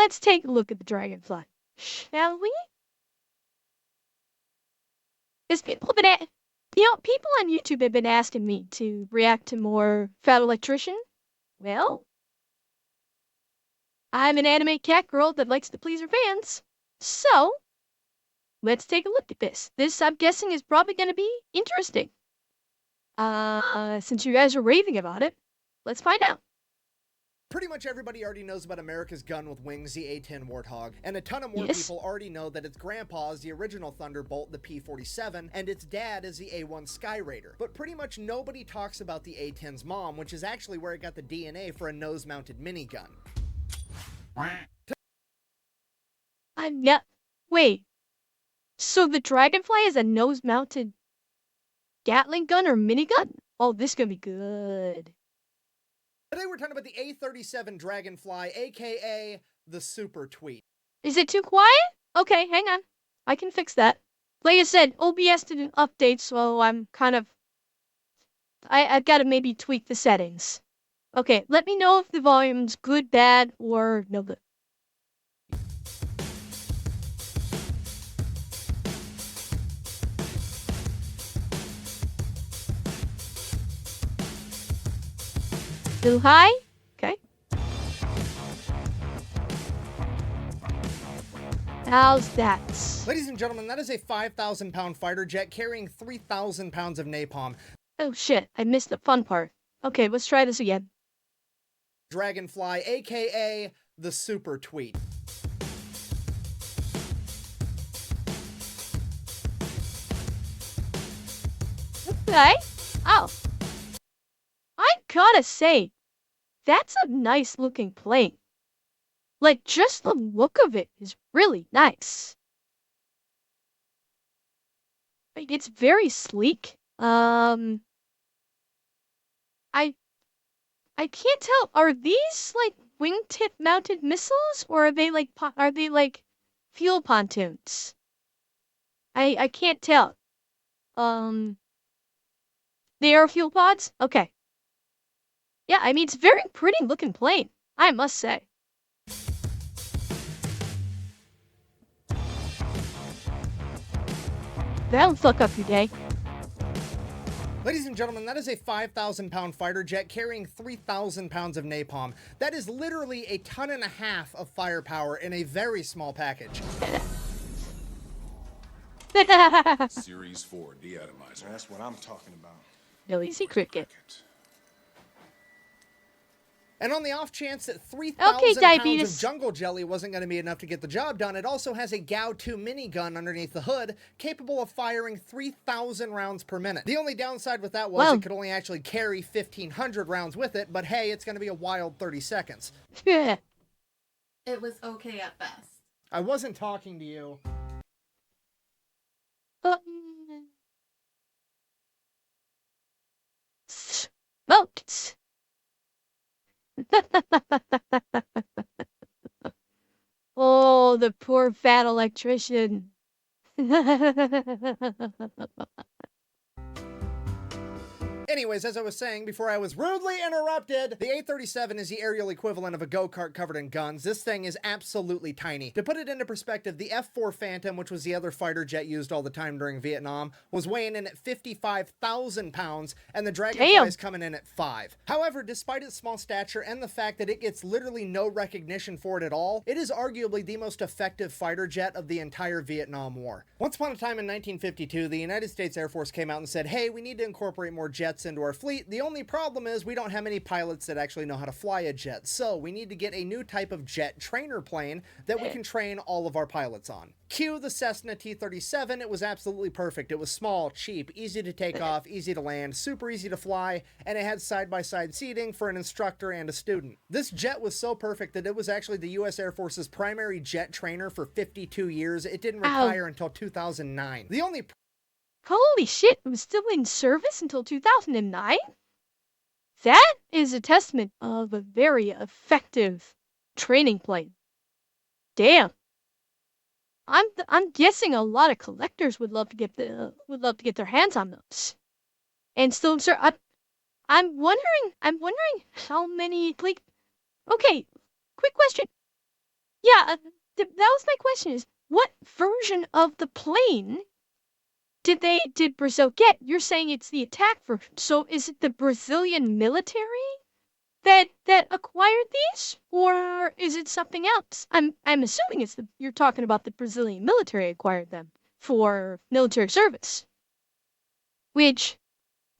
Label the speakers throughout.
Speaker 1: let's take a look at the dragonfly, shall we? Because people have been, people on YouTube have been asking me to react to more Fat Electrician. Well, I'm an anime cat girl that likes to please her fans, so let's take a look at this. This, I'm guessing, is probably going to be interesting. Since you guys are raving about it, let's find out.
Speaker 2: Pretty much everybody already knows about America's gun with wings, the A-10 Warthog, and a ton of more people already know that its grandpa is the original Thunderbolt, the P-47, and its dad is the A-1 Sky Raider. But pretty much nobody talks about the A-10's mom, which is actually where it got the DNA for a nose-mounted minigun.
Speaker 1: I'm not. Wait. So the Dragonfly is a nose-mounted Gatling gun or minigun? Oh, this is gonna be good.
Speaker 2: Today we're talking about the A-37 Dragonfly, aka the Super Tweet.
Speaker 1: Is it too quiet? Okay, hang on. I can fix that. Like I said, OBS did an update, so I'm kind of... I've got to maybe tweak the settings. Okay, let me know if the volume's good, bad, or no good. Little high? Okay. How's that?
Speaker 2: Ladies and gentlemen, that is a 5,000-pound fighter jet carrying 3,000 pounds of napalm.
Speaker 1: Oh shit, I missed the fun part. Okay, let's try this again.
Speaker 2: Dragonfly, aka the Super Tweet.
Speaker 1: Okay. Oh. I gotta say, that's a nice looking plane. Like, just the look of it is really nice. Like, it's very sleek. I can't tell. Are these like wingtip mounted missiles, or are they like fuel pontoons? I can't tell. They are fuel pods? Okay. Yeah, I mean, it's very pretty looking plane, I must say. That'll fuck up your day.
Speaker 2: Ladies and gentlemen, that is a 5,000-pound fighter jet carrying 3,000 pounds of napalm. That is literally a ton and a half of firepower in a very small package.
Speaker 3: Series 4 deatomizer.
Speaker 4: That's what I'm talking about.
Speaker 1: No easy cricket.
Speaker 2: And on the off chance that 3,000 pounds of jungle jelly wasn't going to be enough to get the job done, it also has a GAU-2 minigun underneath the hood, capable of firing 3,000 rounds per minute. The only downside with that was it could only actually carry 1,500 rounds with it, but hey, it's going to be a wild 30 seconds.
Speaker 1: Yeah.
Speaker 5: It was okay at best.
Speaker 2: I wasn't talking to you.
Speaker 1: Smoked. Oh, the poor fat electrician.
Speaker 2: Anyways, as I was saying before I was rudely interrupted, the A-37 is the aerial equivalent of a go-kart covered in guns. This thing is absolutely tiny. To put it into perspective, the F-4 Phantom, which was the other fighter jet used all the time during Vietnam, was weighing in at 55,000 pounds, and the Dragonfly is coming in at 5. However, despite its small stature and the fact that it gets literally no recognition for it at all, it is arguably the most effective fighter jet of the entire Vietnam War. Once upon a time in 1952, the United States Air Force came out and said, hey, we need to incorporate more jets into our fleet. The only problem is we don't have many pilots that actually know how to fly a jet, so we need to get a new type of jet trainer plane that we can train all of our pilots on. Cue the Cessna T-37. It was absolutely perfect. It was small, cheap, easy to take off, easy to land, super easy to fly, and it had side-by-side seating for an instructor and a student. This jet was so perfect that it was actually the U.S. Air Force's primary jet trainer for 52 years. It didn't retire until 2009. The only
Speaker 1: Holy shit, it was still in service until 2009? That is a testament of a very effective training plane. Damn. I'm guessing a lot of collectors would love to get their hands on those. And still, sir, I'm wondering how many Okay, quick question. Yeah, that was my question is, what version of the plane did Brazil get? You're saying it's the attack version. So is it the Brazilian military that acquired these, or is it something else? I'm assuming you're talking about the Brazilian military acquired them for military service. Which,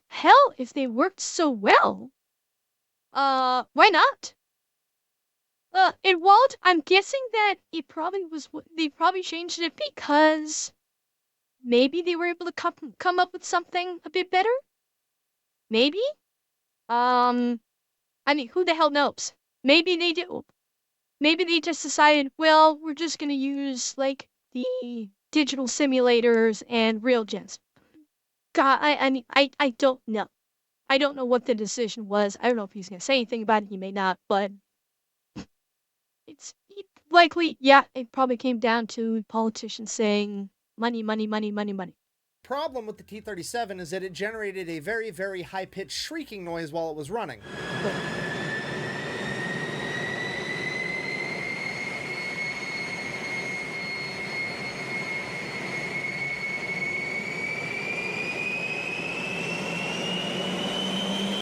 Speaker 1: hell, if they worked so well, why not? In Walt, I'm guessing that they probably changed it because maybe they were able to come up with something a bit better. Maybe. Um, I mean, who the hell knows? Maybe they do. Maybe they just decided, well, we're just gonna use like the digital simulators and real gens. God, I mean, I don't know. I don't know what the decision was. I don't know if he's gonna say anything about it. He may not, but it's likely, yeah, it probably came down to politicians saying money, money, money, money, money.
Speaker 2: Problem with the T-37 is that it generated a very, very high-pitched shrieking noise while it was running.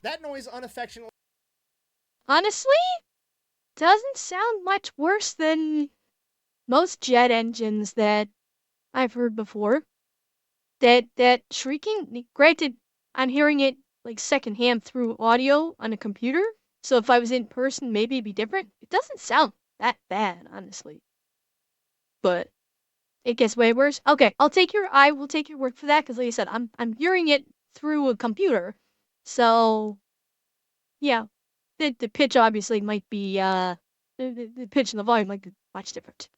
Speaker 2: That noise unaffectionately...
Speaker 1: Honestly, doesn't sound much worse than most jet engines that I've heard before. That shrieking, granted, I'm hearing it like secondhand through audio on a computer, so if I was in person, maybe it'd be different. It doesn't sound that bad, honestly. But it gets way worse. Okay, I will take your word for that, because like I said, I'm hearing it through a computer. So yeah, the pitch obviously might be the pitch and the volume might be much different.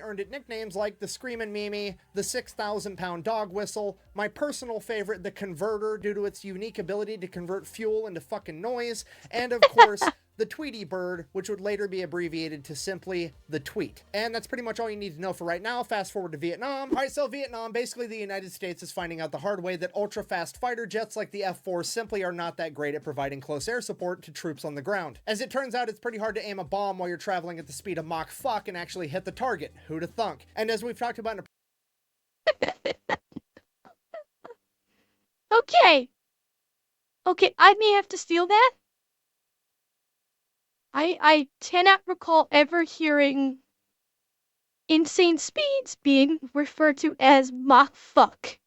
Speaker 2: earned it nicknames like the Screamin' Mimi, the 6,000-pound dog whistle, my personal favorite, the Converter, due to its unique ability to convert fuel into fucking noise, and of course, the Tweety Bird, which would later be abbreviated to simply the Tweet. And that's pretty much all you need to know for right now. Fast forward to Vietnam. Alright, so Vietnam, basically the United States is finding out the hard way that ultra-fast fighter jets like the F-4 simply are not that great at providing close air support to troops on the ground. As it turns out, it's pretty hard to aim a bomb while you're traveling at the speed of Mach fuck and actually hit the target. Who'da thunk? And as we've talked about in a
Speaker 1: Okay. Okay, I may have to steal that. I cannot recall ever hearing insane speeds being referred to as Mach fuck.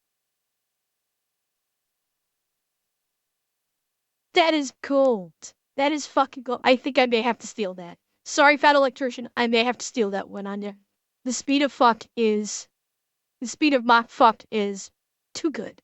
Speaker 1: That is gold. That is fucking gold. I think I may have to steal that. Sorry, Fat Electrician, I may have to steal that one on there. The speed of Mach fuck is too good.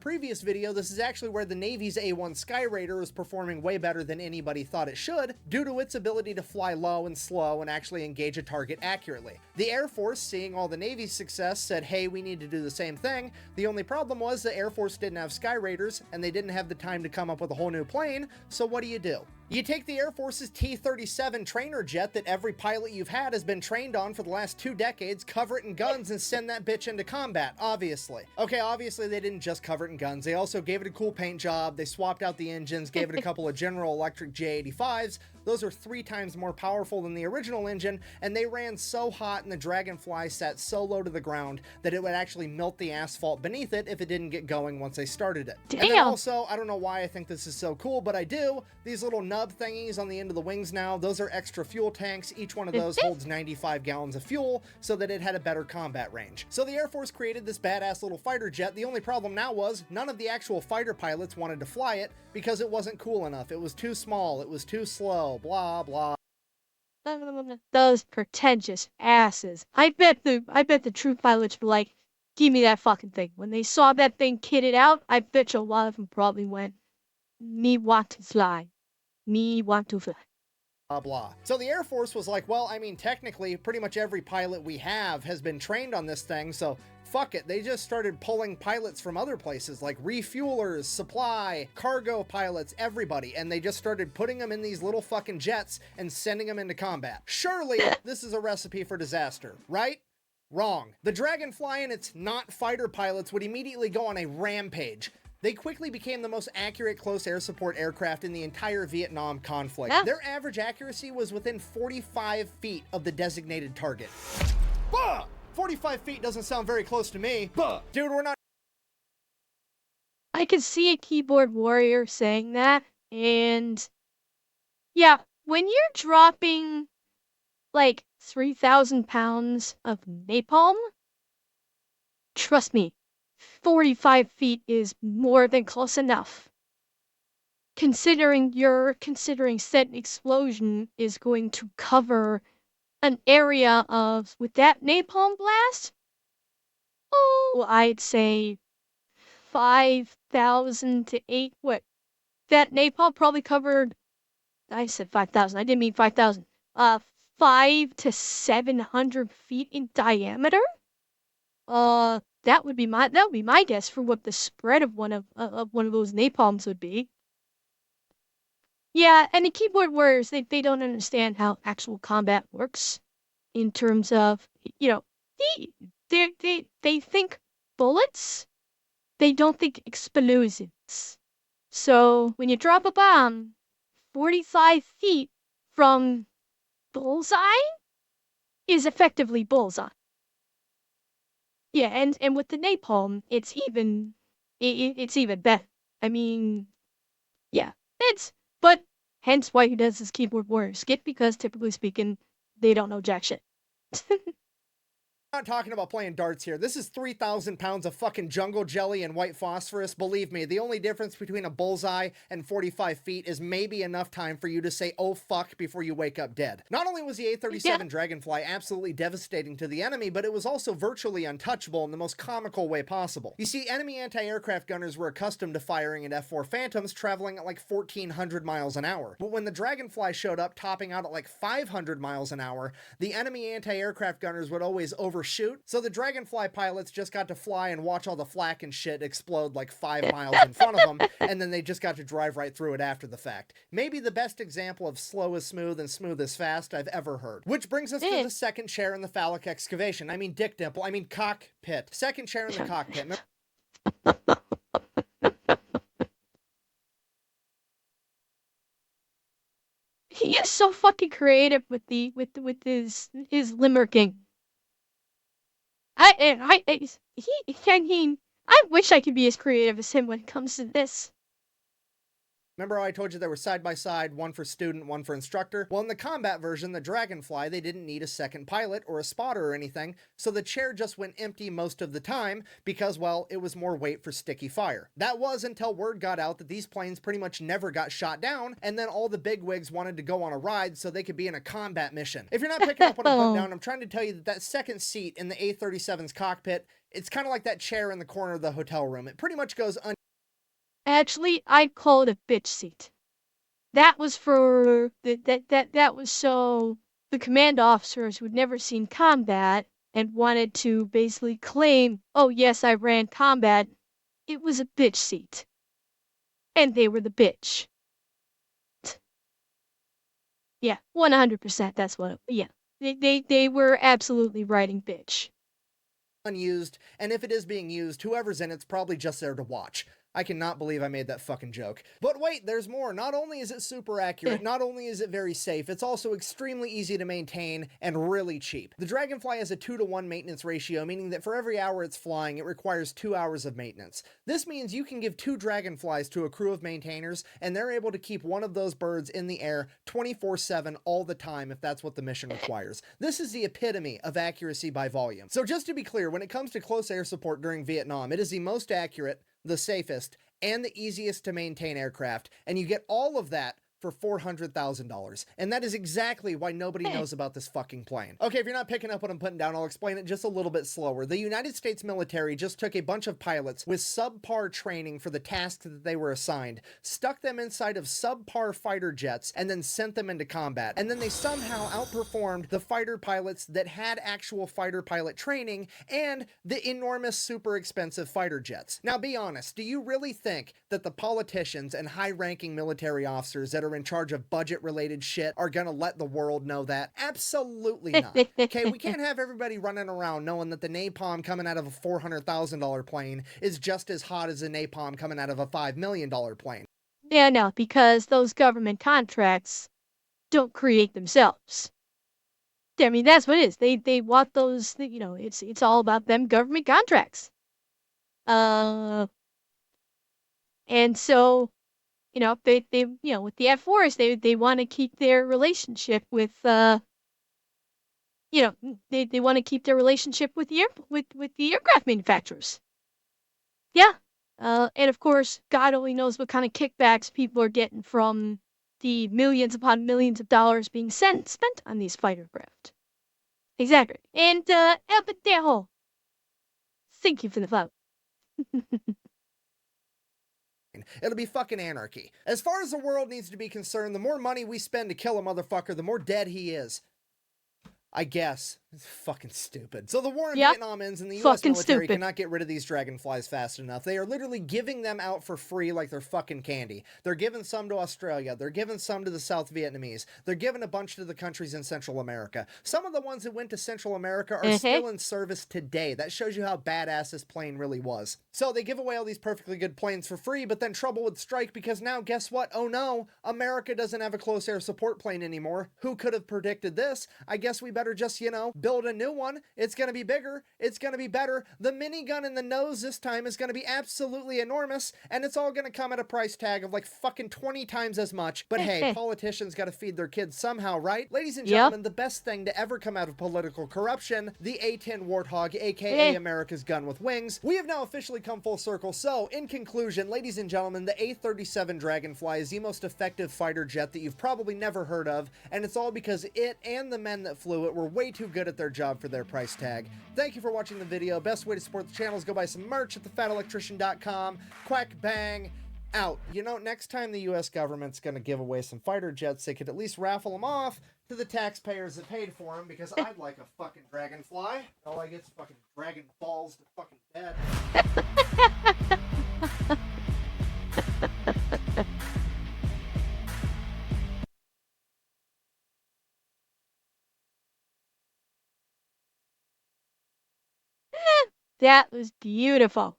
Speaker 2: previous video, this is actually where the Navy's A-1 Sky Raider is performing way better than anybody thought it should, due to its ability to fly low and slow and actually engage a target accurately. The Air Force, seeing all the Navy's success, said, hey, we need to do the same thing. The only problem was the Air Force didn't have Sky Raiders, and they didn't have the time to come up with a whole new plane, so what do? You take the Air Force's T-37 trainer jet that every pilot you've had has been trained on for the last 2 decades, cover it in guns, and send that bitch into combat, obviously. Okay, obviously they didn't just cover it in guns, they also gave it a cool paint job, they swapped out the engines, gave it a couple of General Electric J85s. Those are 3 times more powerful than the original engine, and they ran so hot and the Dragonfly sat so low to the ground that it would actually melt the asphalt beneath it if it didn't get going once they started it.
Speaker 1: Damn.
Speaker 2: And then also, I don't know why I think this is so cool, but I do, these little nub thingies on the end of the wings now, those are extra fuel tanks. Each one of those holds 95 gallons of fuel so that it had a better combat range. So the Air Force created this badass little fighter jet. The only problem now was none of the actual fighter pilots wanted to fly it because it wasn't cool enough. It was too small, it was too slow, blah, blah.
Speaker 1: Those pretentious asses. I bet the true pilots were like, give me that fucking thing. When they saw that thing kitted out, I bet you a lot of them probably went, me want to fly. Me want to fly.
Speaker 2: Blah, blah. So the Air Force was like, well, I mean, technically, pretty much every pilot we have has been trained on this thing, so fuck it. They just started pulling pilots from other places, like refuelers, supply, cargo pilots, everybody, and they just started putting them in these little fucking jets and sending them into combat. Surely, this is a recipe for disaster, right? Wrong. The Dragonfly and its not fighter pilots would immediately go on a rampage. They quickly became the most accurate close air support aircraft in the entire Vietnam conflict.
Speaker 1: Yeah.
Speaker 2: Their average accuracy was within 45 feet of the designated target. Bah! 45 feet doesn't sound very close to me. Bah! Dude, we're not...
Speaker 1: I could see a keyboard warrior saying that, and yeah, when you're dropping like 3,000 pounds of napalm, trust me, 45 feet is more than close enough. Considering said explosion is going to cover an area of, with that napalm blast, oh, I'd say 5,000 to 8, what? That napalm probably covered, I said 5,000, I didn't mean 5,000. 5 to 700 feet in diameter? That would be my guess for what the spread of one of those napalms would be. Yeah, and the keyboard warriors, they don't understand how actual combat works in terms of, you know, they think bullets, they don't think explosives. So when you drop a bomb 45 feet from bullseye is effectively bullseye. Yeah, and with the napalm, it's even better. I mean, yeah, but hence why he does his keyboard warrior skit, because typically speaking, they don't know jack shit.
Speaker 2: Not talking about playing darts here. This is 3,000 pounds of fucking jungle jelly and white phosphorus. Believe me, the only difference between a bullseye and 45 feet is maybe enough time for you to say, oh fuck, before you wake up dead. Not only was the A-37 Dragonfly absolutely devastating to the enemy, but it was also virtually untouchable in the most comical way possible. You see, enemy anti-aircraft gunners were accustomed to firing at F-4 Phantoms traveling at like 1,400 miles an hour. But when the Dragonfly showed up topping out at like 500 miles an hour, the enemy anti-aircraft gunners would always overshoot, so the Dragonfly pilots just got to fly and watch all the flak and shit explode like 5 miles in front of them, and then they just got to drive right through it after the fact. Maybe the best example of slow is smooth and smooth is fast I've ever heard. Which brings us to the second chair in the phallic excavation. I mean dick dimple, I mean cockpit. Second chair in the cockpit.
Speaker 1: He is so fucking creative with his limeriking. I wish I could be as creative as him when it comes to this.
Speaker 2: Remember how I told you they were side by side, one for student, one for instructor? Well, in the combat version, the Dragonfly, they didn't need a second pilot or a spotter or anything, so the chair just went empty most of the time because, well, it was more weight for sticky fire. That was until word got out that these planes pretty much never got shot down, and then all the bigwigs wanted to go on a ride so they could be in a combat mission. If you're not picking up what I'm putting down, I'm trying to tell you that that second seat in the A-37's cockpit, it's kind of like that chair in the corner of the hotel room. It pretty much goes
Speaker 1: Actually, I'd call it a bitch seat. That was for that was so the command officers who'd never seen combat and wanted to basically claim, oh yes, I ran combat. It was a bitch seat. And they were the bitch. Yeah, 100%, that's what yeah. They were absolutely writing bitch.
Speaker 2: unused, and if it is being used, whoever's in it's probably just there to watch. I cannot believe I made that fucking joke. But wait, there's more. Not only is it super accurate, not only is it very safe, it's also extremely easy to maintain and really cheap. The Dragonfly has a 2-to-1 maintenance ratio, meaning that for every hour it's flying, it requires 2 hours of maintenance. This means you can give 2 Dragonflies to a crew of maintainers, and they're able to keep one of those birds in the air 24/7 all the time if that's what the mission requires. This is the epitome of accuracy by volume. So just to be clear, when it comes to close air support during Vietnam, it is the most accurate, the safest, and the easiest to maintain aircraft, and you get all of that for $400,000. And that is exactly why nobody knows about this fucking plane. Okay, if you're not picking up what I'm putting down, I'll explain it just a little bit slower. The United States military just took a bunch of pilots with subpar training for the tasks that they were assigned, stuck them inside of subpar fighter jets, and then sent them into combat. And then they somehow outperformed the fighter pilots that had actual fighter pilot training and the enormous, super expensive fighter jets. Now, be honest, do you really think that the politicians and high-ranking military officers that are are in charge of budget-related shit are gonna let the world know that? Absolutely not. Okay, we can't have everybody running around knowing that the napalm coming out of a $400,000 plane is just as hot as the napalm coming out of a $5 million plane.
Speaker 1: Yeah, no, because those government contracts don't create themselves. I mean, that's what it is. They want those, you know, it's all about them government contracts. And so, you know, they you know, with the F4s, they want to keep their relationship with you know, they want to keep their relationship with the with the aircraft manufacturers. Yeah. And of course, God only knows what kind of kickbacks people are getting from the millions upon millions of dollars being spent on these fighter craft. Exactly. And El Pendejo, thank you for the vote.
Speaker 2: It'll be fucking anarchy. As far as the world needs to be concerned, the more money we spend to kill a motherfucker, the more dead he is. I guess. It's fucking stupid. So the war in Vietnam ends and the US military cannot get rid of these dragonflies fast enough. They are literally giving them out for free like they're fucking candy. They're giving some to Australia. They're giving some to the South Vietnamese. They're giving a bunch to the countries in Central America. Some of the ones that went to Central America are still in service today. That shows you how badass this plane really was. So they give away all these perfectly good planes for free, but then trouble would strike because now guess what? Oh no, America doesn't have a close air support plane anymore. Who could have predicted this? I guess we better just, you know, build a new one. It's going to be bigger. It's going to be better. The minigun in the nose this time is going to be absolutely enormous, and it's all going to come at a price tag of like fucking 20 times as much. But hey, politicians got to feed their kids somehow, right? Ladies and gentlemen, the best thing to ever come out of political corruption, the A-10 Warthog, aka America's gun with wings. We have now officially come full circle. So, in conclusion, ladies and gentlemen, the A-37 Dragonfly is the most effective fighter jet that you've probably never heard of, and it's all because it and the men that flew it were way too good at their job for their price tag. Thank you for watching the video. Best way to support the channel is go buy some merch at thefatelectrician.com. Quack bang out. You know, next time the US government's gonna give away some fighter jets, they could at least raffle them off to the taxpayers that paid for them, because I'd like a fucking dragonfly. All I get's fucking dragon balls to fucking dead.
Speaker 1: That was beautiful.